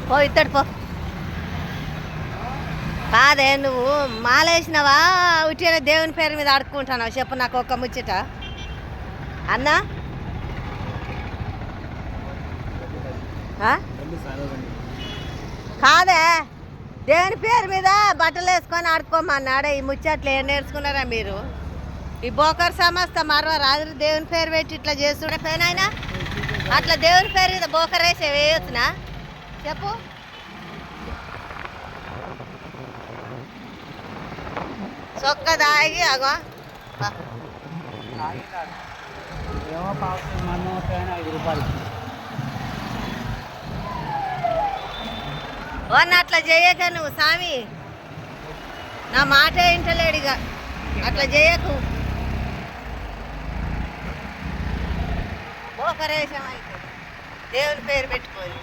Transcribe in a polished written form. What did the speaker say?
పో ఇత్తడు పో. కాదే నువ్వు మాలేసినవా ఉట్టిన దేవుని పేరు మీద ఆడుకుంటున్నావు? చెప్పు నాకు ఒక్క ముచ్చట అన్నా. కాదే దేవుని పేరు మీద బట్టలు వేసుకొని ఆడుకోమన్నాడే. ఈ ముచ్చట్లు ఏం నేర్చుకున్నారా మీరు? ఈ బోకర్ సమస్త మరవ రాజు దేవుని పేరు పెట్టి ఇట్లా చేస్తుండే పేనాయన. అట్లా దేవుని పేరు మీద బోకర్ వేసి వేయొచ్చునా? చెప్పు. చొక్క దాగి అగో వన్ అట్లా చేయక నువ్వు స్వామి, నా మాట వింటలేడుగా. అట్లా చేయకు. బోకరేశం అయితే దేవుని పేరు పెట్టుకొని